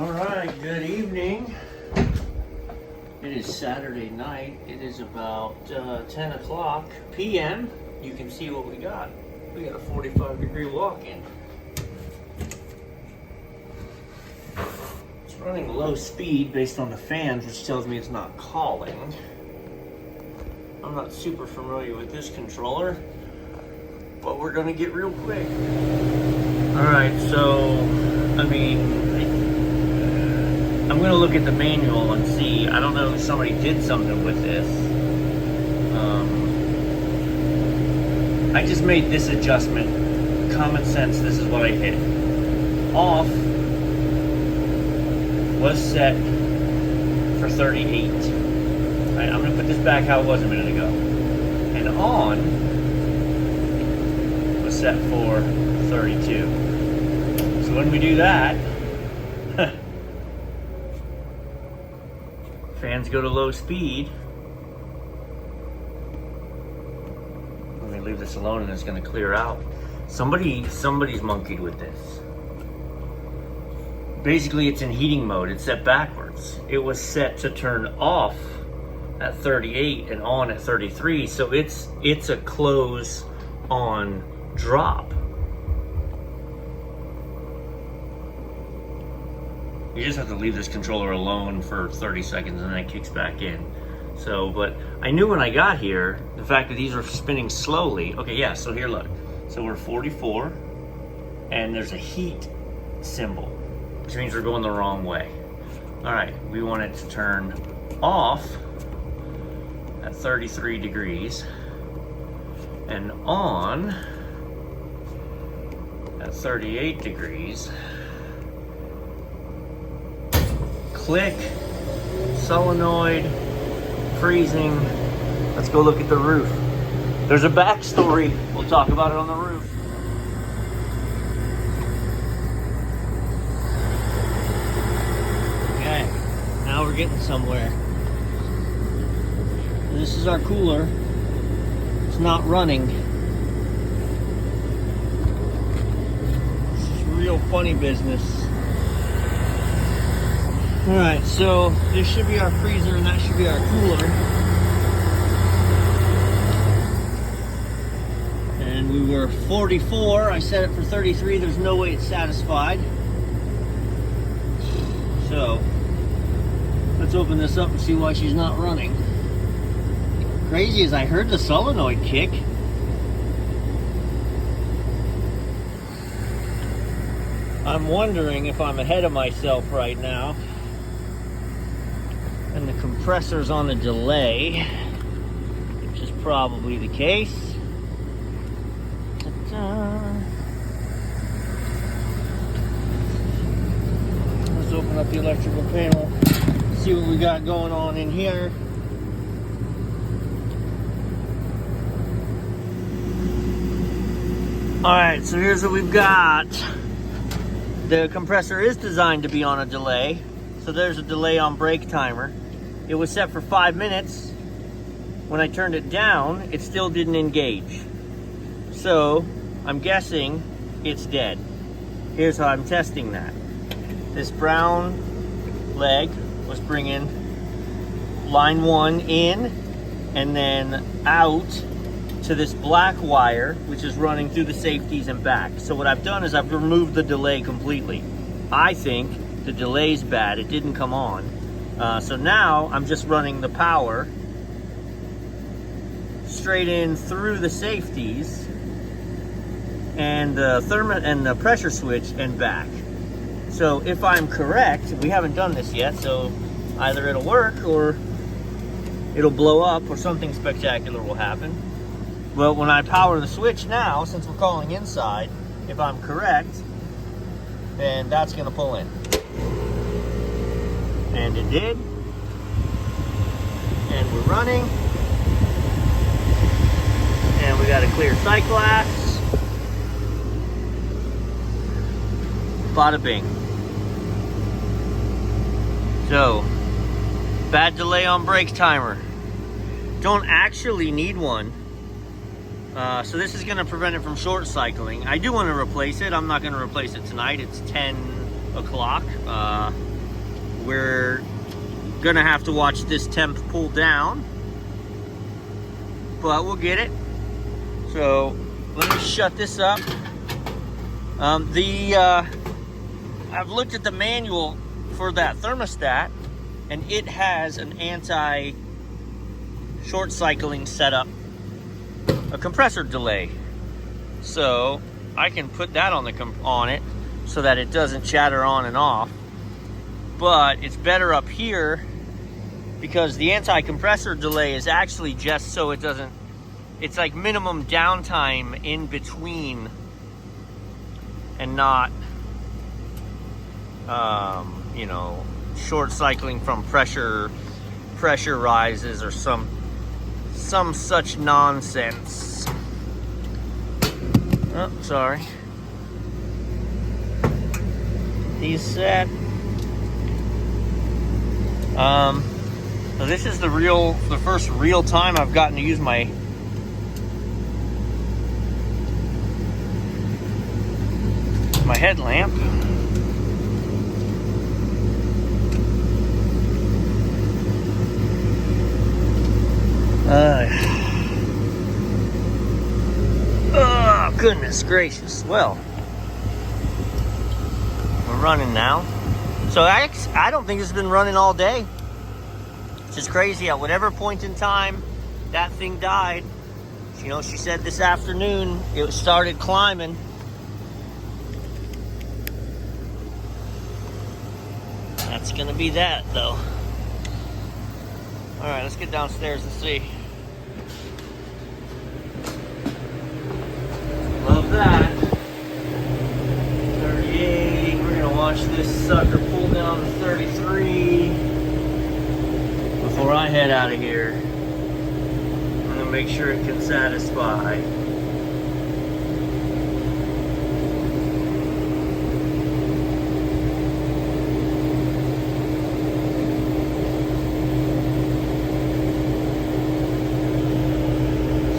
Alright, good evening. It is Saturday night. It is about 10 o'clock p.m. You can see what we got. We got a 45-degree walk-in. It's running low speed based on the fans, which tells me it's not calling. I'm not super familiar with this controller, but we're gonna get real quick. Alright, so, I'm gonna look at the manual and see. I don't know if somebody did something with this. I just made this adjustment. Common sense, this is what I hit. Off was set for 38. Right, I'm gonna put this back how it was a minute ago. And on was set for 32. So when we do that, fans go to low speed. Let me leave this alone and it's gonna clear out. Somebody's monkeyed with this. Basically, it's in heating mode. It's set backwards. It was set to turn off at 38 and on at 33, so it's a close on drop. You just have to leave this controller alone for 30 seconds and then it kicks back in. So, but I knew when I got here, the fact that these are spinning slowly. Okay, yeah, so here, look. So we're 44, and there's a heat symbol, which means we're going the wrong way. All right, we want it to turn off at 33 degrees and on at 38 degrees. Click, solenoid, freezing. Let's go look at the roof. There's a backstory. We'll talk about it on the roof. Okay, now we're getting somewhere. This is our cooler. It's not running. This is real funny business. Alright, so this should be our freezer and that should be our cooler. And we were 44, I set it for 33, there's no way it's satisfied. So, let's open this up and see why she's not running. Crazy is I heard the solenoid kick. I'm wondering if I'm ahead of myself right now. And the compressor's on a delay, which is probably the case. Let's open up the electrical panel, see what we got going on in here. Alright, so here's what we've got. The compressor is designed to be on a delay, so there's a delay on brake timer. It was set for 5 minutes. When I turned it down, it still didn't engage. So, I'm guessing it's dead. Here's how I'm testing that. This brown leg was bringing line 1 in and then out to this black wire, which is running through the safeties and back. So what I've done is I've removed the delay completely. I think the delay's bad, it didn't come on. So now I'm just running the power straight in through the safeties and the pressure switch and back. So if I'm correct, we haven't done this yet, so either it'll work or it'll blow up or something spectacular will happen. Well, when I power the switch now, since we're calling inside, if I'm correct, then that's gonna pull in. And it did. And we're running. And we got a clear sight glass. Bada bing. So, bad delay on brake timer. Don't actually need one. So this is gonna prevent it from short cycling. I do wanna replace it. I'm not gonna replace it tonight. It's 10 o'clock. we're gonna have to watch this temp pull down, but we'll get it. So let me shut this up. I've looked at the manual for that thermostat, and it has an anti-short cycling setup, a compressor delay. So I can put that on it so that it doesn't chatter on and off. But it's better up here because the anti-compressor delay is actually just so it doesn't, it's like minimum downtime in between and not, you know, short cycling from pressure rises or some such nonsense. Oh, sorry. He's set. So this is the first real time I've gotten to use my headlamp. Oh, goodness gracious. Well, we're running now. So I don't think it's been running all day. It's just crazy. At whatever point in time that thing died, you know, she said this afternoon it started climbing. That's gonna be that, though. All right, let's get downstairs and see. Love that. 38. We're gonna watch this sucker pull down to 33 before I head out of here. I'm gonna make sure it can satisfy.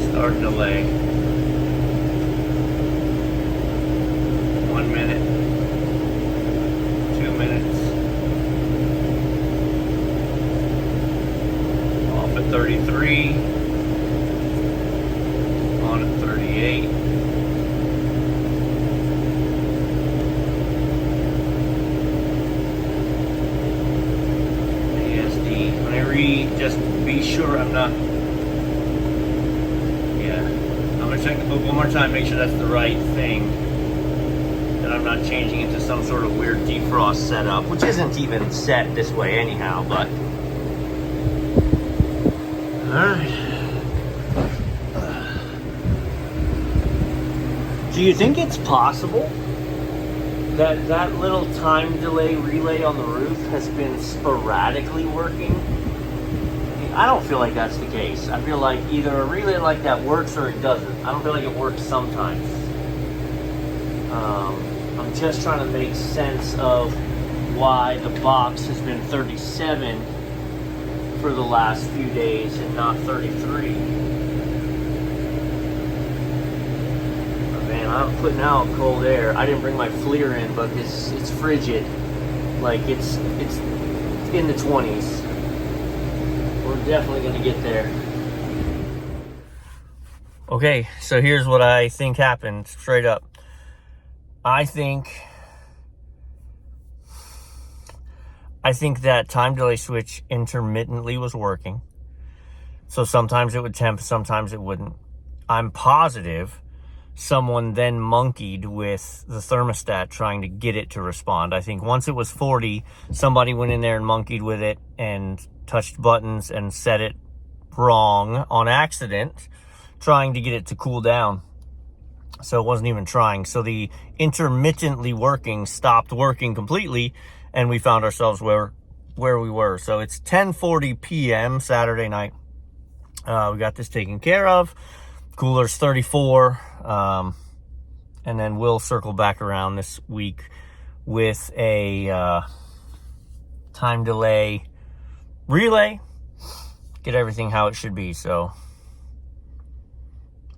Start delay. 1 minute. 2 minutes. Off at 33. On at 38. ASD. When I read, just be sure I'm not. I'm gonna check the book one more time, make sure that's the right thing. That I'm not changing into some sort of weird defrost setup, which isn't even set this way anyhow, but. Alright. Do you think it's possible that that little time delay relay on the roof has been sporadically working? I don't feel like that's the case. I feel like either a relay like that works or it doesn't. I don't feel like it works sometimes. I'm just trying to make sense of why the box has been 37 for the last few days and not 33. But man, I'm putting out cold air. I didn't bring my FLIR in, but it's frigid. Like it's in the 20s. We're definitely going to get there. Okay, so here's what I think happened, straight up. I think that time delay switch intermittently was working. So sometimes it would temp, sometimes it wouldn't. I'm positive someone then monkeyed with the thermostat trying to get it to respond. I think once it was 40, somebody went in there and monkeyed with it and touched buttons and set it wrong on accident, trying to get it to cool down. So it wasn't even trying. So the intermittently working stopped working completely, and we found ourselves where we were. So it's 10:40 p.m. Saturday night. We got this taken care of. Cooler's 34. And then we'll circle back around this week with a time delay relay, get everything how it should be. So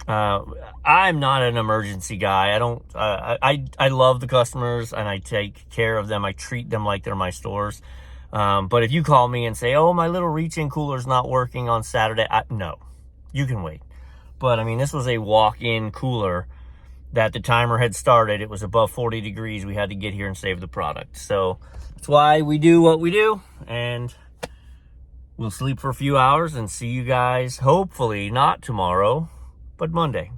I'm not an emergency guy. I love the customers and I take care of them. I treat them like they're my stores. But if you call me and say, oh, my little reach-in cooler's not working on Saturday, no, you can wait. But I mean, this was a walk-in cooler that the timer had started. It was above 40 degrees. We had to get here and save the product. So that's why we do what we do. And we'll sleep for a few hours and see you guys, hopefully not tomorrow, but Monday.